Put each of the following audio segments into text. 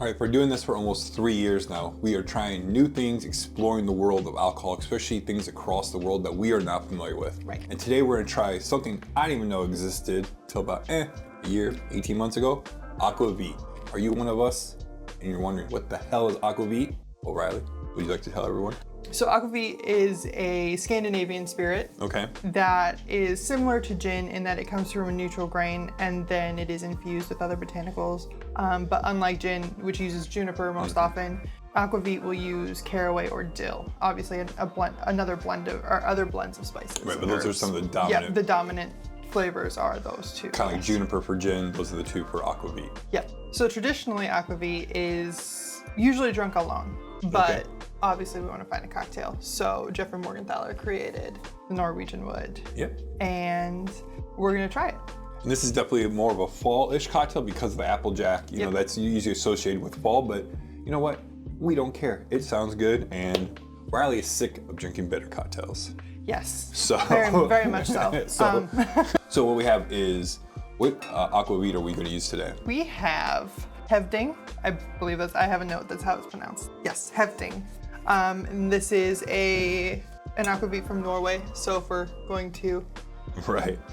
All right, we're doing this for almost 3 years now. We are trying new things, exploring the world of alcohol, especially things across the world that we are not familiar with. Right. And today we're gonna try something I didn't even know existed till about a year, 18 months ago, Aquavit. Are you one of us and you're wondering what the hell is Aquavit? O'Reilly, would you like to tell everyone? So Aquavit is a Scandinavian spirit Okay. that is similar to gin in that it comes from a neutral grain and then it is infused with other botanicals. But unlike gin, which uses juniper most often, Aquavit will use caraway or dill. Obviously another blend of, or other blends of spices. Right, but those are some of the dominant. Yeah, the dominant flavors are those two. Kind of like juniper for gin, those are the two for Aquavit. Yeah. So traditionally Aquavit is usually drunk alone, but obviously we want to find a cocktail. So Jeffrey Morgenthaler created the Norwegian Wood. Yep. And we're gonna try it. And this is definitely more of a fall-ish cocktail because of the Applejack, you know, that's usually associated with fall, but you know what? We don't care. It sounds good, and Riley is sick of drinking bitter cocktails. Yes, So very much so. So what we have is, what Aquavit are we gonna use today? We have Hefting. I believe I have a note that's how it's pronounced. Yes, Hefting. And this is an Aquavit from Norway. So if we're going to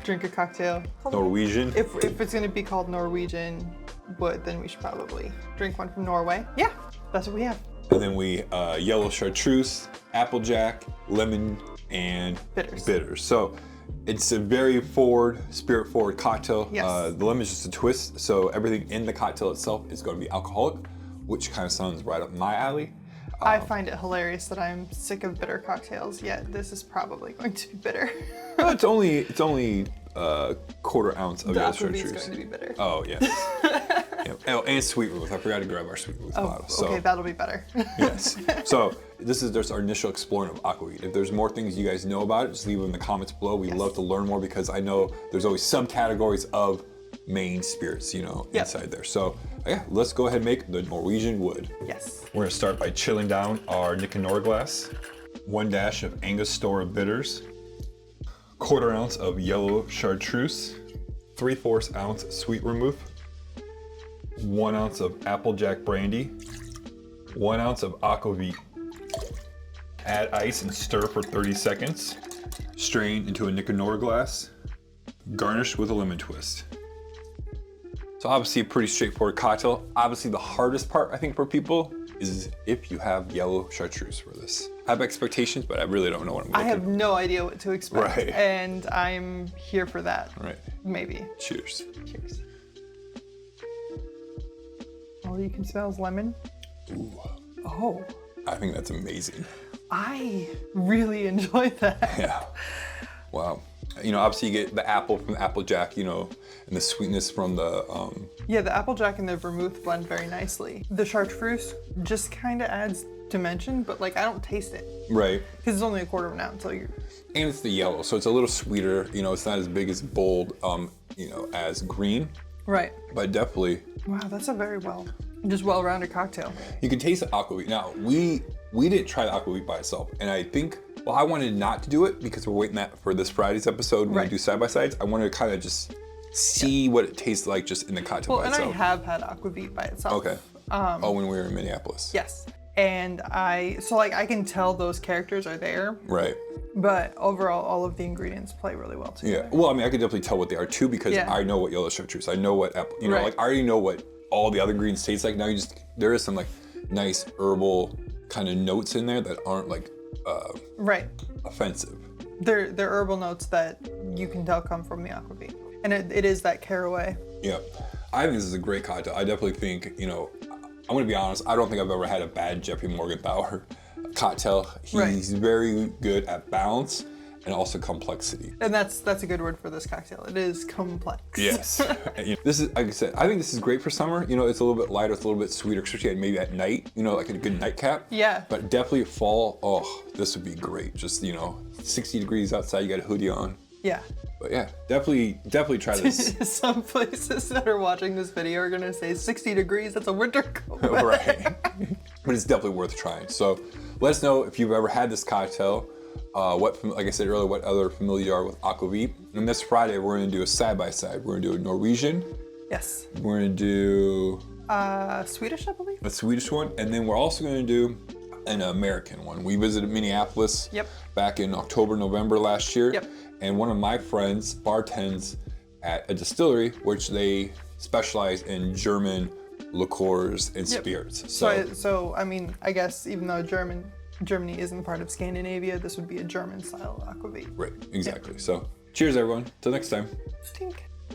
drink a cocktail, Norwegian. If it's going to be called Norwegian Wood, then we should probably drink one from Norway. Yeah, that's what we have. And then we Yellow Chartreuse, Applejack, lemon, and bitters. So it's a very spirit-forward cocktail. Yes. The lemon is just a twist, so everything in the cocktail itself is going to be alcoholic, which kind of sounds right up my alley. I find it hilarious that I'm sick of bitter cocktails, yet this is probably going to be bitter. No, it's only a quarter ounce of Yellow Chartreuse. The Aquavit's going to be bitter. Oh, yes. Oh, and Sweet Vermouth. I forgot to grab our Sweet Vermouth bottle. So, okay, that'll be better. Yes. So this is just our initial exploring of Aquavit. If there's more things you guys know about it, just leave them in the comments below. We'd love to learn more because I know there's always subcategories of main spirits, you know, inside there. So yeah, let's go ahead and make the Norwegian Wood. Yes. We're gonna start by chilling down our Nicanor glass, 1 dash of Angostura bitters, 1/4 ounce of Yellow Chartreuse, 3/4 ounce Sweet Vermouth, 1 ounce of Applejack brandy, 1 ounce of Aquavit. Add ice and stir for 30 seconds. Strain into a Nicanor glass. Garnish with a lemon twist. So obviously a pretty straightforward cocktail. Obviously the hardest part I think for people is if you have Yellow Chartreuse for this. I have expectations, but I really don't know what I'm looking for. I have no idea what to expect. Right. And I'm here for that. Right. Maybe. Cheers. Cheers. All you can smell is lemon. Ooh. Oh. I think that's amazing. I really enjoy that. Yeah. Wow. You know, obviously you get the apple from the Applejack, you know, and the sweetness from the Yeah, the Applejack and the Vermouth blend very nicely. The Chartreuse just kind of adds dimension, but like I don't taste it. Right. Because it's only 1/4 of an ounce, so you're... And it's the yellow, so it's a little sweeter. You know, it's not as big as bold, you know, as green. Right. But definitely. Wow, that's a very well-rounded cocktail. You can taste the Aquavit. Now, we didn't try the Aquavit by itself, and I think, well, I wanted not to do it because we're waiting for this Friday's episode when we do side-by-sides. I wanted to kind of just see what it tastes like just in the cocktail by itself. Well, and I have had Aquavit by itself. Okay. When we were in Minneapolis. Yes. And I can tell those characters are there. Right. But overall, all of the ingredients play really well together. Yeah. Well, I mean, I could definitely tell what they are too because I know what Yellow Chartreuse. I know what apple. You know, like I already know what all the other ingredients taste like. Now there is some like nice herbal kind of notes in there that aren't like offensive. They're herbal notes that you can tell come from the Aquavit, and it is that caraway. Yeah. I think this is a great cocktail. I definitely think, you know, I'm gonna be honest. I don't think I've ever had a bad Jeffrey Morgenthaler cocktail. He's very good at balance and also complexity. And that's a good word for this cocktail. It is complex. Yes. This is, like I said, I think this is great for summer. You know, it's a little bit lighter, it's a little bit sweeter, especially maybe at night. You know, like a good nightcap. Yeah. But definitely fall. Oh, this would be great. Just 60 degrees outside. You got a hoodie on. Yeah. But yeah, definitely try this. Some places that are watching this video are gonna say 60 degrees, that's a winter coat. Right. But it's definitely worth trying. So let us know if you've ever had this cocktail. Like I said earlier, what other familiar you are with Aquavit. And this Friday, we're gonna do a side-by-side. We're gonna do a Norwegian. Yes. We're gonna do Swedish, I believe. A Swedish one, and then we're also going to do an American one. We visited Minneapolis back in October, November last year, and one of my friends bartends at a distillery which they specialize in German liqueurs and spirits. So I mean, I guess even though Germany isn't part of Scandinavia, this would be a German style aquavit. Right, exactly. So cheers everyone, till next time. Tink.